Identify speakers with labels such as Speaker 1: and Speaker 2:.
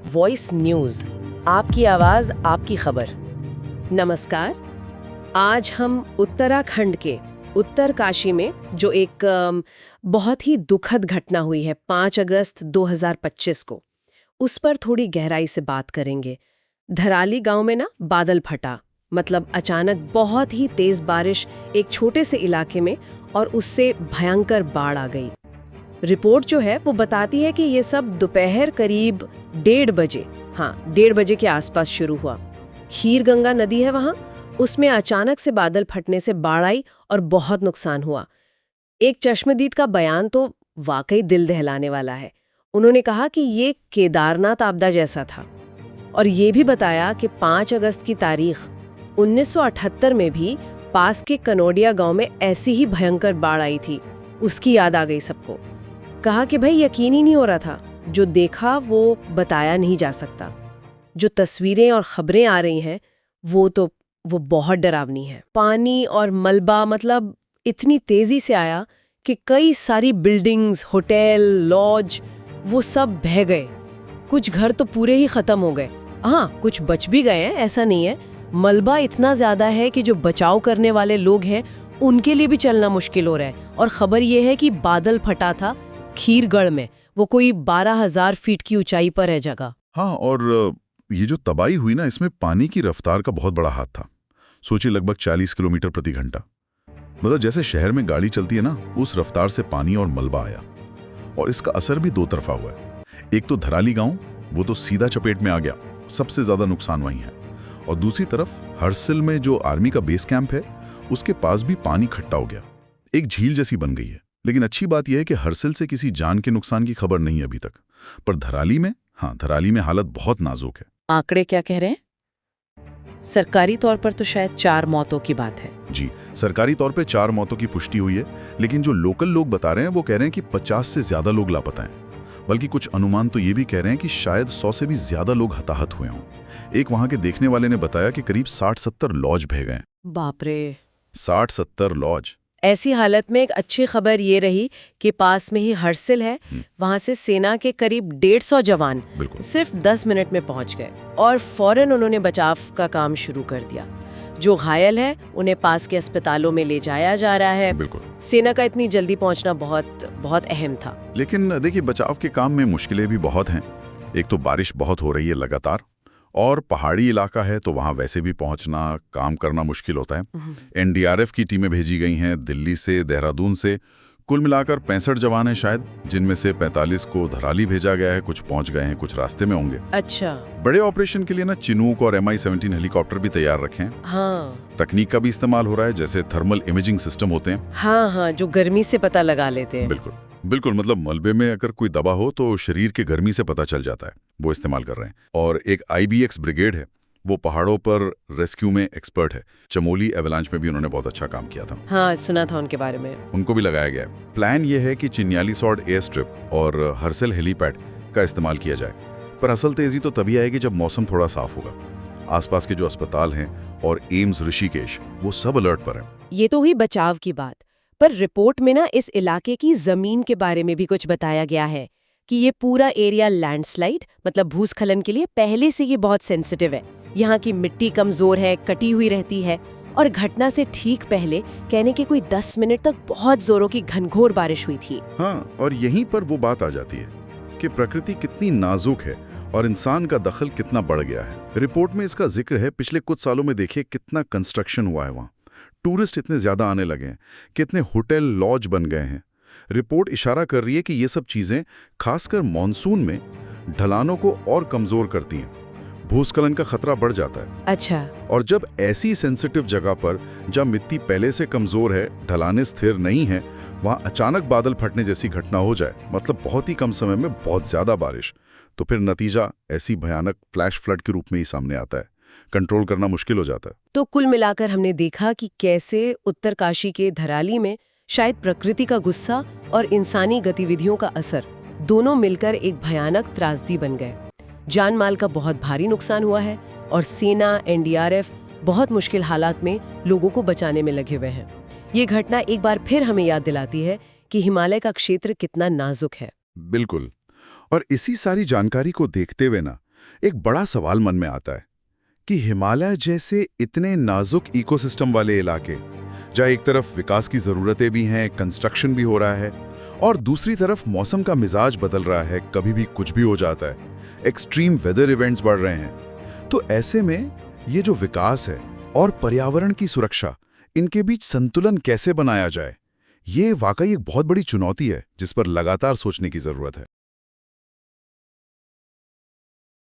Speaker 1: Voice news, आपकी आवाज आपकी खबर। नमस्कार। आज हम उत्तराखंड के उत्तरकाशी में जो एक बहुत ही दुखद घटना हुई है 5 अगस्त 2025 को, उस पर थोड़ी गहराई से बात करेंगे। धराली गांव में ना बादल फटा, मतलब अचानक बहुत ही तेज बारिश एक छोटे से इलाके में, और उससे भयंकर बाढ़ आ गई। रिपोर्ट जो है वो बताती है कि ये सब दोपहर करीब 1:30 बजे, 1:30 बजे के आसपास शुरू हुआ। खीर गंगा नदी है वहां, उसमें अचानक से बादल फटने से बाढ़ आई और बहुत नुकसान हुआ। एक चश्मदीद का बयान तो वाकई दिल दहलाने वाला है। उन्होंने कहा कि ये केदारनाथ आपदा जैसा था, और ये भी बताया कि 5 अगस्त की तारीख 1978 में भी पास के कनोडिया गांव में ऐसी ही भयंकर बाढ़ आई थी। उसकी याद आ गई सबको। कहा कि भाई यकीन ही नहीं हो रहा था, जो देखा वो बताया नहीं जा सकता। जो तस्वीरें और खबरें आ रही हैं वो बहुत डरावनी है। पानी और मलबा मतलब इतनी तेजी से आया कि कई सारी बिल्डिंग्स, होटल, लॉज वो सब बह गए। कुछ घर तो पूरे ही खत्म हो गए। कुछ बच भी गए हैं, ऐसा नहीं है। मलबा इतना ज्यादा है कि जो बचाव करने वाले लोग हैं उनके लिए भी चलना मुश्किल हो रहा है। और खबर ये है कि बादल फटा था खीरगढ़ में, वो कोई 12,000 फीट की ऊंचाई पर है जगह।
Speaker 2: और ये जो तबाही हुई ना, इसमें पानी की रफ्तार का बहुत बड़ा हाथ था। सोचिए, लगभग 40 किलोमीटर प्रति घंटा। मतलब जैसे शहर में गाड़ी चलती है ना, उस रफ्तार से पानी और मलबा आया। और इसका असर भी दो तरफा हुआ है। एक तो धराली गांव, वो तो सीधा चपेट में आ गया, सबसे ज्यादा नुकसान वहीं है। और दूसरी तरफ हरसिल में जो आर्मी का बेस कैंप है, उसके पास भी पानी इकट्ठा हो गया, एक झील जैसी बन गई है। लेकिन अच्छी बात यह है कि हरसिल से किसी जान के नुकसान की खबर नहीं है अभी तक। पर धराली में हालत बहुत नाजुक है।
Speaker 1: आंकड़े क्या कह रहे हैं? सरकारी तौर पर तो शायद 4 मौतों की बात है।
Speaker 2: जी, सरकारी तौर पे 4 मौतों की पुष्टि हुई है, लेकिन जो लोकल लोग बता रहे हैं वो कह रहे हैं कि 50 से ज्यादा लोग लापता हैं। बल्कि कुछ अनुमान तो ये भी कह रहे हैं कि शायद 100 से भी ज्यादा लोग हताहत हुए हों। एक वहां के देखने वाले ने बताया कि करीब 60-70 लॉज बह गए।
Speaker 1: बाप रे,
Speaker 2: 60-70 लॉज।
Speaker 1: ऐसी हालत में एक अच्छी खबर ये रही कि पास में ही हरसिल है। वहां से सेना के करीब 150 जवान सिर्फ 10 मिनट में पहुंच गए और फौरन उन्होंने बचाव का काम शुरू कर दिया। जो घायल है उन्हें पास के अस्पतालों में ले जाया जा रहा है। सेना का इतनी जल्दी पहुंचना बहुत बहुत अहम था।
Speaker 2: लेकिन देखिए, बचाव के काम में मुश्किलें भी बहुत हैं। एक तो बारिश बहुत हो रही है लगातार, और पहाड़ी इलाका है तो वहां वैसे भी पहुंचना, काम करना मुश्किल होता है। एनडीआरएफ की टीमें भेजी गई हैं दिल्ली से, देहरादून से। कुल मिलाकर 65 जवान हैं शायद, जिनमें से 45 को धराली भेजा गया है। कुछ पहुंच गए हैं, कुछ रास्ते में होंगे।
Speaker 1: अच्छा।
Speaker 2: बड़े ऑपरेशन के लिए ना चिनूक और MI-17 हेलीकॉप्टर भी तैयार रखे हैं। तकनीक का भी इस्तेमाल हो रहा है, जैसे थर्मल इमेजिंग सिस्टम होते हैं।
Speaker 1: जो गर्मी से पता लगा लेते हैं।
Speaker 2: बिल्कुल, मतलब मलबे में अगर कोई दबा हो तो शरीर के गर्मी से पता चल जाता है, वो इस्तेमाल कर रहे हैं। और एक IBX ब्रिगेड है, वो पहाड़ों पर रेस्क्यू में एक्सपर्ट है। चमोली एवलांच में भी उन्होंने बहुत अच्छा काम किया था।
Speaker 1: सुना था उनके बारे में।
Speaker 2: उनको भी लगाया गया है। प्लान ये है कि चिन्यालीसौड़ एयर स्ट्रिप और हरसिल हेलीपैड का इस्तेमाल किया जाए। पर असल तेजी तो तभी आएगी जब मौसम थोड़ा साफ होगा। आसपास के जो अस्पताल हैं और एम्स ऋषिकेश, वो सब अलर्ट पर हैं।
Speaker 1: ये तो हुई बचाव की बात, पर रिपोर्ट में ना इस इलाके की जमीन के बारे में भी कुछ बताया गया है कि ये पूरा एरिया लैंडस्लाइड मतलब भूस्खलन के लिए पहले से ही बहुत सेंसिटिव है। यहाँ की मिट्टी कमजोर है, कटी हुई रहती है, और घटना से ठीक पहले कहने के कोई 10 मिनट तक बहुत जोरों की घनघोर बारिश हुई थी।
Speaker 2: और यहीं पर वो बात आ जाती है कि प्रकृति कितनी नाजुक है और इंसान का दखल कितना बढ़ गया है। रिपोर्ट में इसका जिक्र है। पिछले कुछ सालों में देखिए कितना कंस्ट्रक्शन हुआ है वहाँ। टूरिस्ट इतने ज्यादा आने लगे हैं, कितने होटल, लॉज बन गए हैं। रिपोर्ट इशारा कर रही है कि ये सब चीजें खासकर मॉनसून में ढलानों को और कमजोर करती हैं। भूस्खलन का खतरा बढ़ जाता है।
Speaker 1: अच्छा।
Speaker 2: और जब ऐसी सेंसिटिव जगह पर, जब मिट्टी पहले से कमजोर है, ढलानें स्थिर नहीं है, वहां अचानक बादल फटने जैसी घटना हो जाए, मतलब बहुत ही कम समय में बहुत ज्यादा बारिश, तो फिर नतीजा ऐसी भयानक फ्लैश फ्लड के रूप में ही सामने आता है। कंट्रोल करना मुश्किल हो जाता है।
Speaker 1: तो कुल मिलाकर हमने देखा कि कैसे उत्तरकाशी के धराली में शायद प्रकृति का गुस्सा और इंसानी गतिविधियों का असर दोनों मिलकर एक भयानक त्रासदी बन गए। जान माल का बहुत भारी नुकसान हुआ है और सेना, एनडीआरएफ बहुत मुश्किल हालात में लोगों को बचाने में लगे हुए हैं। ये घटना एक बार फिर हमें याद दिलाती है कि हिमालय का क्षेत्र कितना नाजुक है।
Speaker 2: बिल्कुल। और इसी सारी जानकारी को देखते हुए ना, एक बड़ा सवाल मन में आता है कि हिमालय जैसे इतने नाजुक इकोसिस्टम वाले इलाके, जहाँ एक तरफ विकास की ज़रूरतें भी हैं, कंस्ट्रक्शन भी हो रहा है, और दूसरी तरफ मौसम का मिजाज बदल रहा है, कभी भी कुछ भी हो जाता है, एक्सट्रीम वेदर इवेंट्स बढ़ रहे हैं, तो ऐसे में ये जो विकास है और पर्यावरण की सुरक्षा, इनके बीच संतुलन कैसे बनाया जाए, ये वाकई एक बहुत बड़ी चुनौती है जिस पर लगातार सोचने की ज़रूरत है।